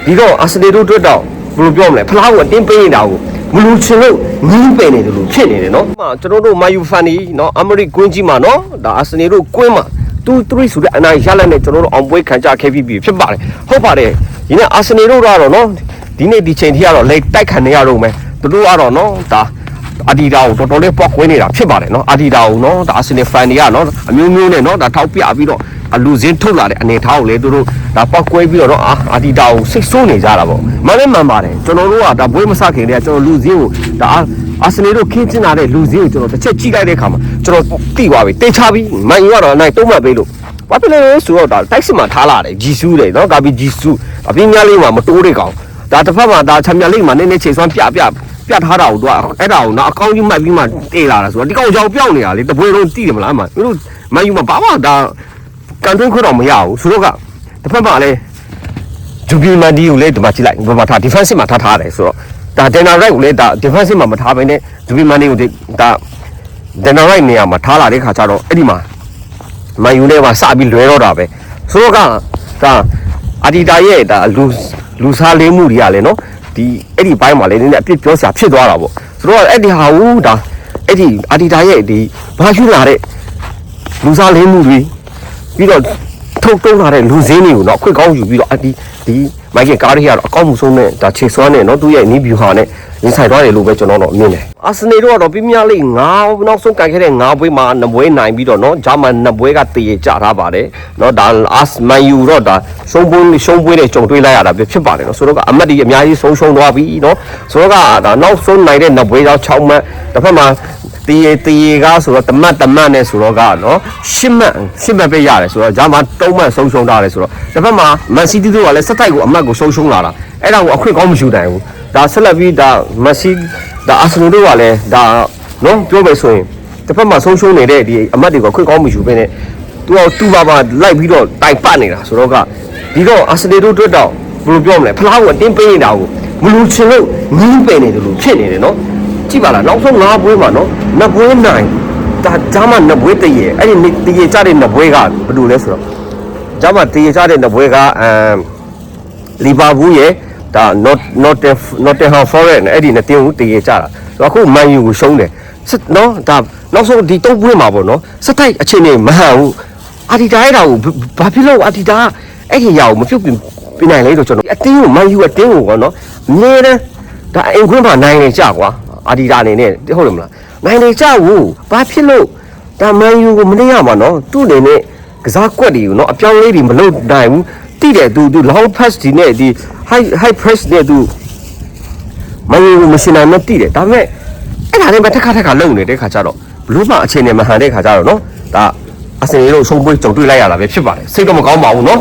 ဒီတော့အာဆင်နယ်တို့အတွက်တော့ဘယ်လိုပြောမလဲဖလားကိုအတင်းပေးနေတာကိုမလူချင်လို့ငင်းပယ်နေတယ်လို့ဖြစ်နေတယ်နော်ကျွန်တော်တို့မာယူဖန်နီနော်အမေရိကွင်းကြီးမှာနော်ဒါအာဆင်နယ်တို့ကွင်းမှာ2-3ဆိုတဲ့အနိုင်ရလက်နဲ့ကျွန်တော်တို့အောင်ပွဲခံကြခဲ့ပြီးဖြစ်ပါတယ်ဟုတ်ပါတယ်ဒီနေ့အာဆင်နယ်တို့ကတော့နော်ဒီနေ့ဒီချိန်ထိကတော့လက်တိုက်ခံနေရတော့မယ်သူတို့ကတော့နော်ဒါအာဒီတာကိုတော်တော်လေးပေါက်ကွင်းနေတာဖြစ်ပါတယ်နော်အာဒီတာကိုနော်ဒါအာဆင်နယ်ဖန်တွေကနော်အမျိုးမျိုးနဲ့နော်ဒါထောက်ပြပြီးတော့အလူစင်းထုတ်လာတဲ့အနေထားကိုလေသူတို့ဒါပောက်ကွဲပြီးတော့အာဒီတာကိုစိတ်ဆိုးနေကြတာပေါ့မလည်းမှန်ပါတယ်ကျွန်တော်တို့ကဒါဘွေးမစခင်တည်းကကျွန်တော်လူစင်းကိုဒါအာဆင်နယ်တို့ခင်းကျင်းလာတဲ့လူစင်းကိုကျွန်တော်တစ်ချက်ကြည့်လိုက်တဲ့အခါမှာကျွန်တော်သိသွားပြီတေချပြီးမန်ယူကတော့အနိုင်တုံးမှတ်ပေးလို့ဘာဖြစ်လဲဆိုတော့ဒါတိုက်စစ်မှာထားလာတယ်ဂျီဆူးတယ်နော်ဒါပြီးဂျီဆူးအပြင်းများလေးမှာမတိုးတဲ့ကောင်ဒါတစ်ဖက်မှာဒါချမ်းမြလေးမှာနည်းနည်းချိန်ဆွမ်းပြထားတာကိုတော့အဲ့ဒါကိုနော်အကောင်းကြီးမှတ်ပြီးမှတေးလာတာဆိုတော့ဒီကောင်ကြောင်ပြောင်းနေတာလေတပွဲလုံးတိတယ်မလားအမှသူတို့မန်ယူမှာဘာမှဒါကန်တွင်းခွတ်တော့မရဘူးဆိုတော့ကတစ်ဖက်မှာလည်းဂျူဘီမန်ဒီကိုလည်းဒီမှာကြည့်လိုက်ဘာမှထား defensive မှာထားတယ်ဆိုတော့ဒါ Dana Wright ကိုလည်းဒါ defensive မှာမထားဘဲနဲ့ဂျူဘီမန်ဒီကိုဒါ Dana Wright နေရာမှာထားလာတဲ့ခါကျတော့အဲ့ဒီမှာမန်ယူနဲ့မှာစပြီးလွဲတော့တာပဲဆိုတော့ကဒါအာဒီတာရဲ့ဒါလူစားလေးမှုတွေကလည်းနော်ဒီအဲ့ဒီဘိုင်းမှာလည်းနည်းနည်းအပြစ်ပြောစရာဖြစ်သွားတာပေါ့ဆိုတော့အဲ့ဒီဟာဦးဒါအဲ့ဒီအာဒီတာရဲ့ဒီဘာရှိလာတဲ့လူစားလေးမှုတွေပြီးတော့ထုတ်တုံးလာတဲ့လူစင်းတွေကိုတော့အခွင့်ကောင်းယူပြီးတော့ဒီမိုက်ကကားတွေကတော့အကောင်းမှုဆုံးနဲ့ဒါခြေစွမ်းနဲ့နော်သူ့ရဲ့နီးဗျူဟာနဲ့ရင်ဆိုင်သွားတယ်လို့ပဲကျွန်တော်တော့မြင်တယ်အာဆင်နယ်တို့ကတော့ပြင်းပြလိမ့်9နောက်ဆုံးကန်ခဲ့တဲ့9ပွဲမှာ2ပွဲနိုင်ပြီးတော့နော်ဂျာမန်2ပွဲကတည်ကြထားပါတယ်နော်ဒါမန်ယူတော့ဒါရှုံးပွဲနဲ့ကြုံတွေ့လိုက်ရတာပဲဖြစ်ပါတယ်နော်ဆိုတော့ကအမတ်ကြီးအများကြီးဆုံးရှုံးသွားပြီနော်ဆိုတော့ကဒါနောက်ဆုံးနိုင်တဲ့2ပွဲကြောင့်6မှတ်တစ်ဖက်မှာတည်ကားဆိုတော့တမတ်နဲ့ဆိုတော့ကနော်10မှတ်ပဲရတယ်ဆိုတော့ဂျာမန်3မှတ်ဆုံးရှုံးထားတယ်ဆိုတော့တစ်ဖက်မှာမန်စီးတီးတို့ကလည်းစက်တိုက်ကိုအမတ်ကိုဆုံးရှုံးလာတာအဲ့ဒါကိုအခွင့်ကောင်းမယူနိုင်ဘူးဒါဆက်လက်ပြီးဒါမက်ဆီဒါအာဆင်နယ်တို့ကလည်းဒါနော်ပြောမယ်ဆိုရင်တစ်ဖက်မှာဆုံးရှုံးနေတဲ့ဒီအမတ်တွေကခွင့်ကောင်းမယူဘဲနဲ့သူပါလိုက်ပြီးတော့တိုင်ပတ်နေတာဆိုတော့ကဒီတော့အာဆင်နယ်တို့အတွက်တော့ဘယ်လိုပြောမလဲဖလားကိုအတင်းပေးနေတာကိုမလူချင်လို့ငင်းပယ်နေတယ်လို့ဖြစ်နေတယ်နော်ကြည့်ပါလားနောက်ဆုံး9ပွဲမှာနော်2ပွဲနိုင်ဒါဂျာမန်2ပွဲတည်ရဲ့အဲ့ဒီတည်ကြတဲ့2ပွဲကဘယ်လိုလဲဆိုတော့ဂျာမန်တည်ကြတဲ့2ပွဲကလီဗာပူးရဲ့ဒါ Nottingham Forest နဲ့အဲ့ဒီနဲ့တင်းကိုတည်ရကြတာဆိုတော့အခုမန်ယူကိုရှုံးတယ်နော်ဒါနောက်ဆုံးဒီ3ပွဲမှာပေါ့နော်စက်တိုက်အချိန်နေမဟန်ဘူးအာဒီတာရဲ့တာကိုဘာဖြစ်လို့အာဒီတာအဲ့ဒီရာကိုမပြုတ်ပြနိုင်လဲဆိုကျွန်တော်အတင်းကိုမန်ယူအတင်းကိုပေါ့နော်အမြဲတမ်းဒါအင်ခွန်းမှာနိုင်နေကြကွာအာဒီတာအနေနဲ့ဟုတ်တယ်မလားနိုင်နေကြဘူးဘာဖြစ်လို့ဒါမန်ယူကိုမနေရမှာနော်သူ့အနေနဲ့ကစားကွက်တွေကိုနော်အပြောင်းလေးတွေမလုပ်နိုင်ဘူးတိတယ်သူ long pass ဒီနဲ့ဒီ high press နဲ့သူမင်းကိုမရှင်းနိုင်မတိတယ်ဒါပေမဲ့အဲ့ဒါလေးပဲတစ်ခါလုံနေတဲ့ခါကျတော့ဘလို့မှအချိန်နဲ့မဟန်တဲ့ခါကျတော့နော်ဒါအစင်လေးတို့ဆုံးပွေးကြုံတွေ့လိုက်ရတာပဲဖြစ်ပါတယ်စိတ်တော့မကောင်းပါဘူးနော်